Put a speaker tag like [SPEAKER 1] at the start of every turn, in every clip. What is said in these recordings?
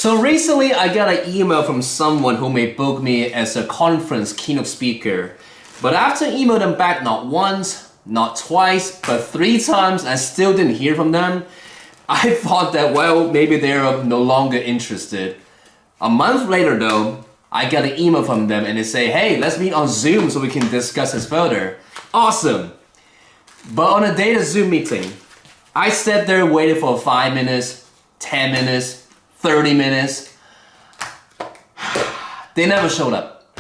[SPEAKER 1] So recently I got an email from someone who may book me as a conference keynote speaker. But after emailing them back not once, not twice, but 3 times, I still didn't hear from them. I thought that, well, maybe they're no longer interested. A month later though, I got an email from them and they say, hey, let's meet on Zoom so we can discuss this further. Awesome. But on a day of Zoom meeting, I sat there waiting for 5 minutes, 10 minutes, 30 minutes. They never showed up.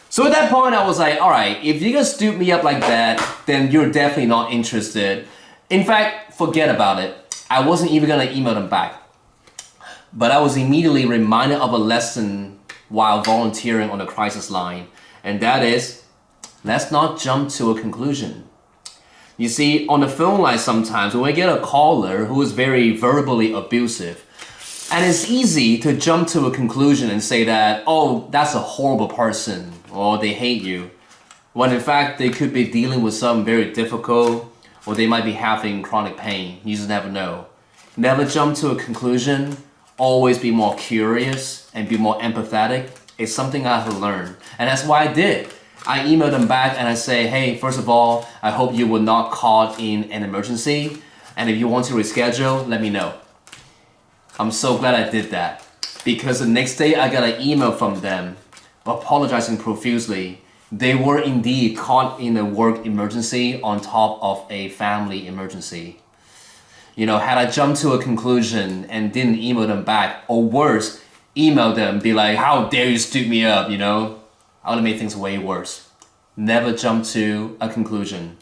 [SPEAKER 1] So at that point I was like, alright, if you're gonna stoop me up like that, then you're definitely not interested. In fact, forget about it. I wasn't even gonna email them back. But I was immediately reminded of a lesson while volunteering on the crisis line. And that is, let's not jump to a conclusion. You see, on the phone line sometimes, when we get a caller who is very verbally abusive, and it's easy to jump to a conclusion and say that, oh, that's a horrible person, or they hate you, when in fact they could be dealing with something very difficult, or they might be having chronic pain. You just never know. Never jump to a conclusion. Always be more curious and be more empathetic. It's something I have to learn. And that's why I did. I emailed them back and I say, hey, first of all, I hope you were not caught in an emergency. And if you want to reschedule, let me know. I'm so glad I did that. Because the next day I got an email from them apologizing profusely. They were indeed caught in a work emergency on top of a family emergency. You know, had I jumped to a conclusion and didn't email them back, or worse, email them, be like, how dare you stoop me up, you know? I would have made things way worse. Never jump to a conclusion.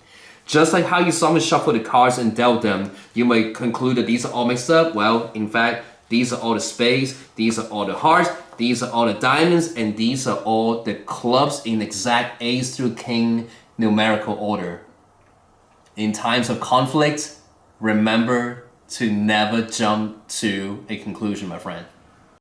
[SPEAKER 1] Just like how you saw me shuffle the cards and dealt them, you might conclude that these are all mixed up. Well, in fact, these are all the spades, these are all the hearts, these are all the diamonds, and these are all the clubs in exact ace through king numerical order. In times of conflict, remember to never jump to a conclusion, my friend.